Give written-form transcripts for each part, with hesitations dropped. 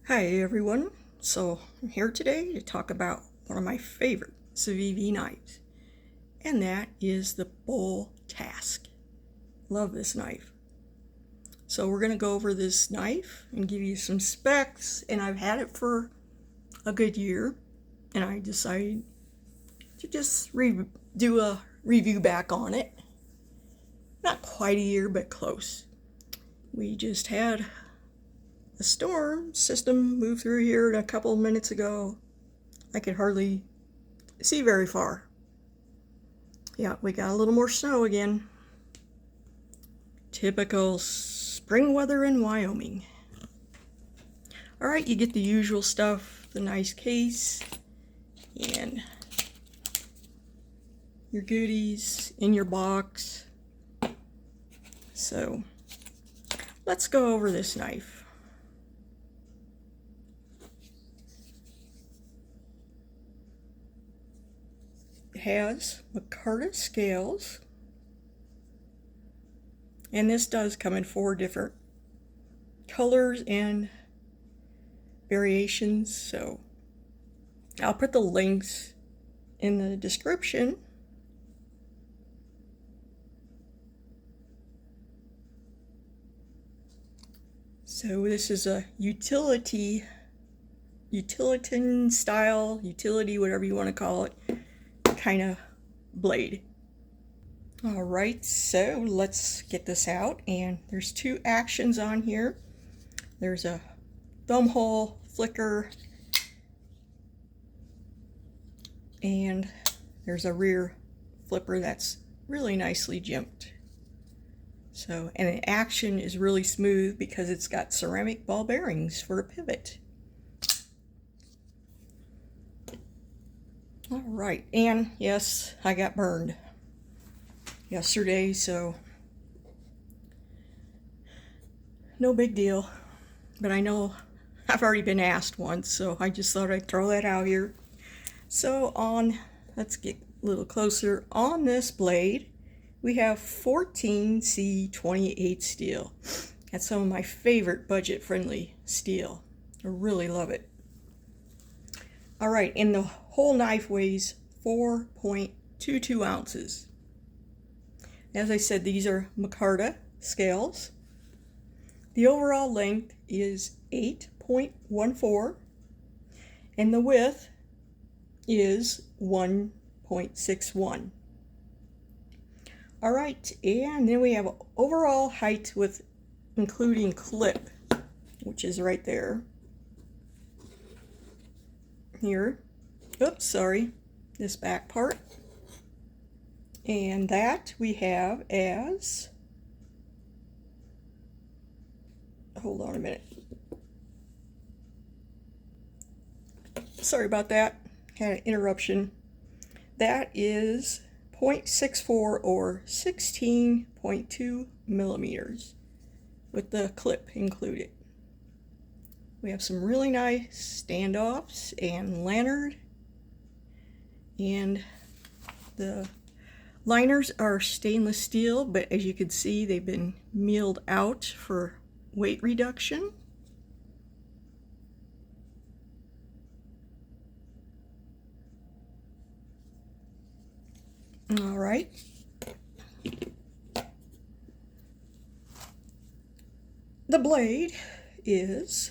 Hi everyone, so I'm here today to talk about one of my favorite Civivi knives, and that is the Bull Task. Love this knife. So we're going to go over this knife and give you some specs, and I've had it for a good year, and I decided to just do a review back on it. Not quite a year, but close. We just had a storm system move through here a couple of minutes ago. I could hardly see very far. Yeah, we got a little more snow again. Typical spring weather in Wyoming. Alright, you get the usual stuff, the nice case, and your goodies in your box. So, let's go over this knife. It has micarta scales, and this does come in 4 different colors and variations, so I'll put the links in the description. So this is a utility style, whatever you want to call it, kind of blade. Alright, so let's get this out, and there's 2 actions on here. There's a thumb hole flicker, and there's a rear flipper that's really nicely jimped. So, and the action is really smooth because it's got ceramic ball bearings for a pivot. Alright, and yes, I got burned yesterday, so no big deal. But I know I've already been asked once, so I just thought I'd throw that out here. So let's get a little closer. On this blade, we have 14C28 steel. That's some of my favorite budget-friendly steel. I really love it. Alright, and the whole knife weighs 4.22 ounces. As I said, these are micarta scales. The overall length is 8.14, and the width is 1.61. Alright, and then we have overall height with including clip, which is right there. Here. Oops, sorry. This back part. And that we have as, hold on a minute. Sorry about that. Had an interruption. That is 0.64 or 16.2 millimeters with the clip included. We have some really nice standoffs and lanyard, and the liners are stainless steel, but as you can see, they've been milled out for weight reduction. All right. The blade is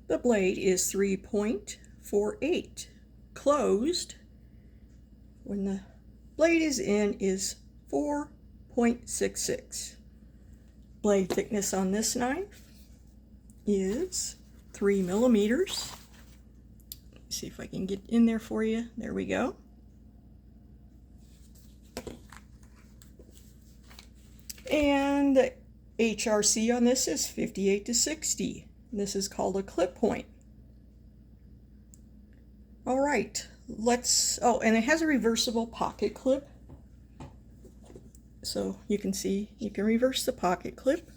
3.48. Closed, when the blade is in, is 4.66. Blade thickness on this knife is 3 millimeters. Let's see if I can get in there for you. There we go. And the HRC on this is 58 to 60. This is called a clip point. All right, and it has a reversible pocket clip. So you can see, you can reverse the pocket clip.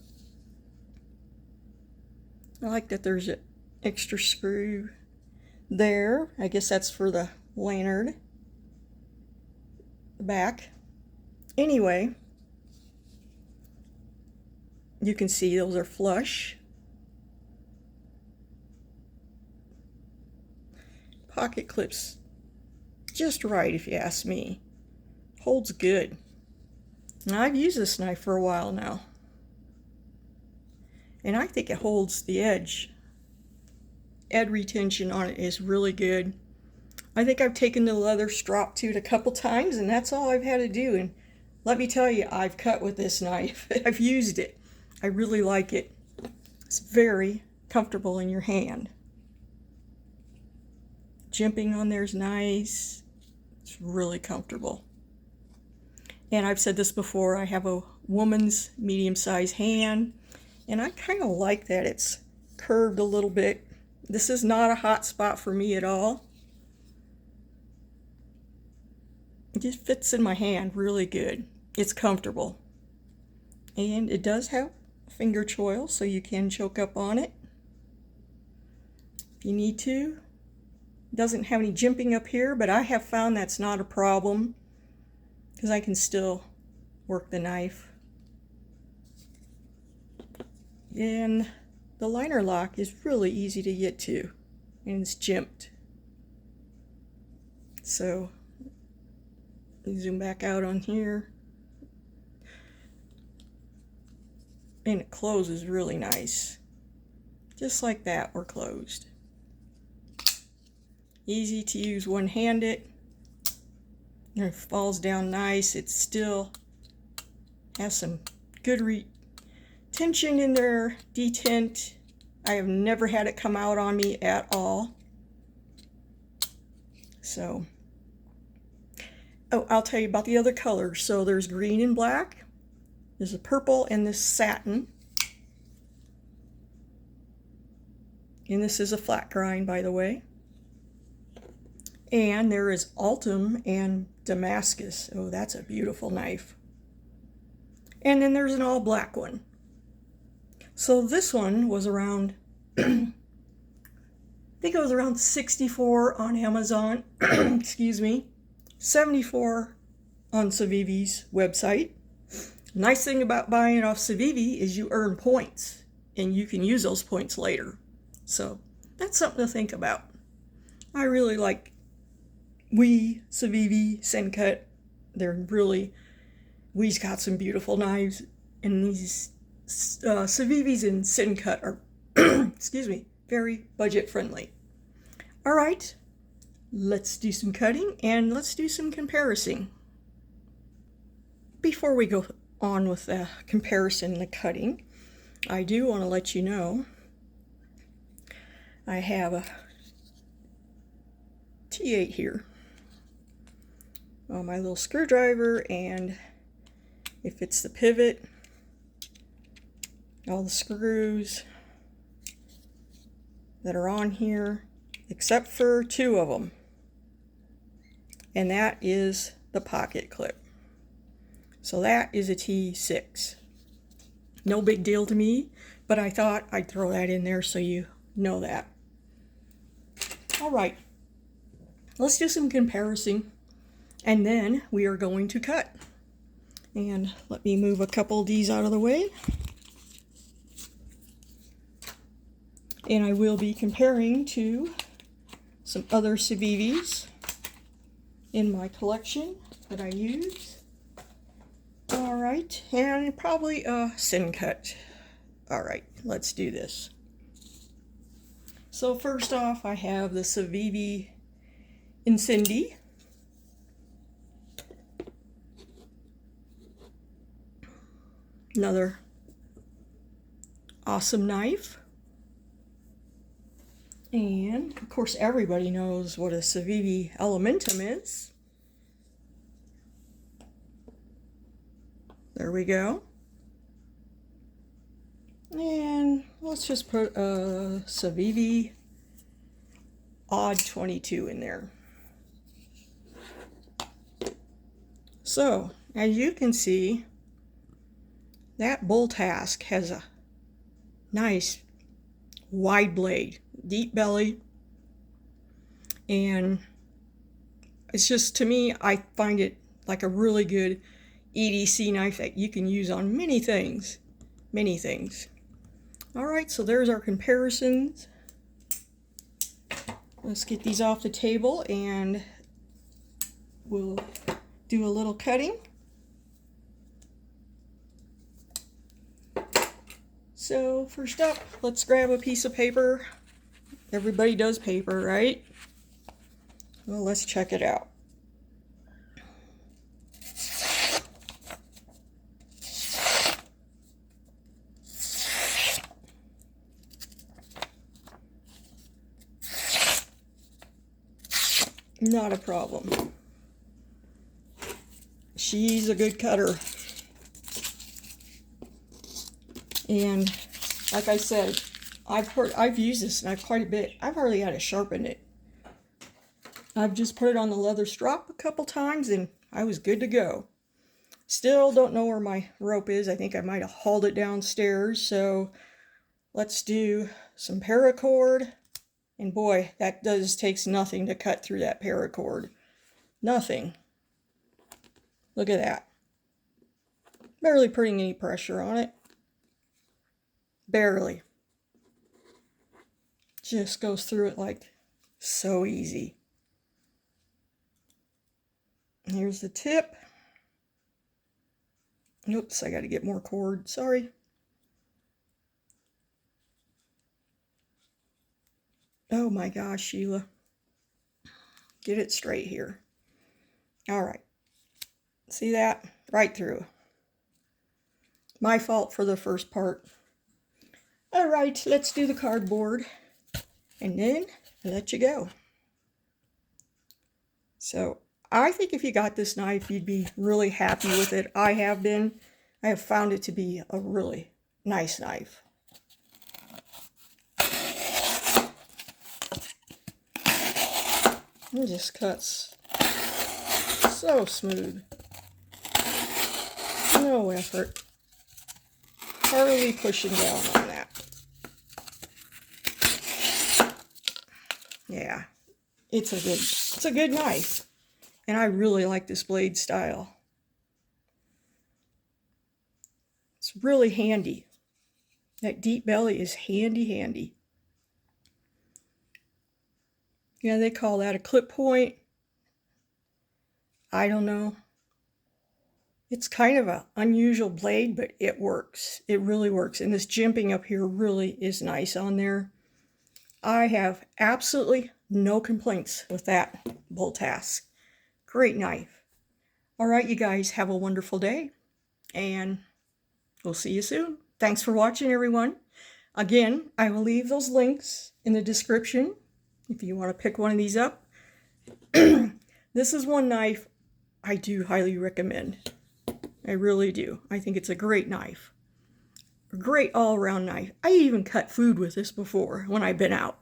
I like that there's an extra screw there. I guess that's for the lanyard. The back. Anyway, You can see those are flush. Pocket clips just right, if you ask me. Holds good. Now, I've used this knife for a while now, and I think it holds the edge. Edge retention on it is really good. I think I've taken the leather strop to it a couple times, and that's all I've had to do. And let me tell you, I've cut with this knife. I've used it. I really like it. It's very comfortable in your hand. Jimping on there is nice. It's really comfortable. And I've said this before, I have a woman's medium-sized hand, and I kind of like that it's curved a little bit. This is not a hot spot for me at all. It just fits in my hand really good. It's comfortable. And it does have finger choil, so you can choke up on it if you need to. It doesn't have any jimping up here, but I have found that's not a problem because I can still work the knife. And the liner lock is really easy to get to, and it's jimped. So zoom back out on here, and it closes really nice. Just like that, we're closed. Easy to use one-handed. And it falls down nice. It still has some good retention in there, detent. I have never had it come out on me at all. So, oh, I'll tell you about the other colors. So there's green and black. There's a purple and this satin. And this is a flat grind, by the way. And there is Autumn and Damascus. Oh, that's a beautiful knife. And then there's an all black one. So this one was around, I think it was around $64 on Amazon, excuse me, $74 on Civivi's website. Nice thing about buying off Civivi is you earn points, and you can use those points later. So that's something to think about. I really like Civivi, Sencut. They're really, we've got some beautiful knives, and these Civivis and Sencut are, excuse me, very budget friendly. All right, let's do some cutting and let's do some comparison. Before we go on with the comparison and the cutting, I do want to let you know I have a T8 here. My little screwdriver, and it fits the pivot, all the screws that are on here, except for 2 of them, and that is the pocket clip. So that is a T6. No big deal to me, but I thought I'd throw that in there so you know that. All right, let's do some comparison. And then we are going to cut. And let me move a couple of these out of the way. And I will be comparing to some other Civivis in my collection that I use. All right, and probably a Sencut. All right, let's do this. So first off, I have the Civivi Incendi. Another awesome knife. And of course everybody knows what a Civivi Elementum is. There we go. And let's just put a Civivi Odd 22 in there. So as you can see, that Bull Task has a nice wide blade, deep belly, and it's just, to me, I find it like a really good EDC knife that you can use on many things. many things. All right, so there's our comparisons. Let's get these off the table and we'll do a little cutting. So first up, let's grab a piece of paper. Everybody does paper, right? Well, let's check it out. Not a problem. She's a good cutter. And like I said, I've used this knife quite a bit. I've hardly had to sharpen it. I've just put it on the leather strop a couple times and I was good to go. Still don't know where my rope is. I think I might have hauled it downstairs. So let's do some paracord. And boy, that takes nothing to cut through that paracord. Nothing. Look at that. Barely putting any pressure on it. Barely. Just goes through it like so easy. Here's the tip. Oops, I got to get more cord. Sorry. Oh my gosh, Sheila. Get it straight here. All right. See that? Right through. My fault for the first part. All right, let's do the cardboard. And then let you go. So I think if you got this knife, you'd be really happy with it. I have been. I have found it to be a really nice knife. It just cuts so smooth. No effort. Hardly pushing down on that. Yeah, it's a good knife. And I really like this blade style. It's really handy. That deep belly is handy. Yeah, they call that a clip point. I don't know. It's kind of an unusual blade, but it works. It really works. And this jimping up here really is nice on there. I have absolutely no complaints with that Bull Task. Great knife. All right, you guys, have a wonderful day. And we'll see you soon. Thanks for watching, everyone. Again, I will leave those links in the description if you want to pick one of these up. This is one knife I do highly recommend. I really do. I think it's a great knife. A great all-around knife. I even cut food with this before when I've been out.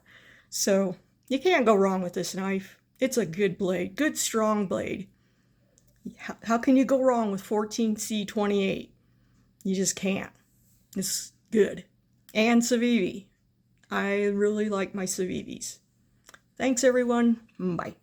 So you can't go wrong with this knife. It's a good blade. Good, strong blade. How can you go wrong with 14C28? You just can't. It's good. And Civivi. I really like my Civivis. Thanks, everyone. Bye.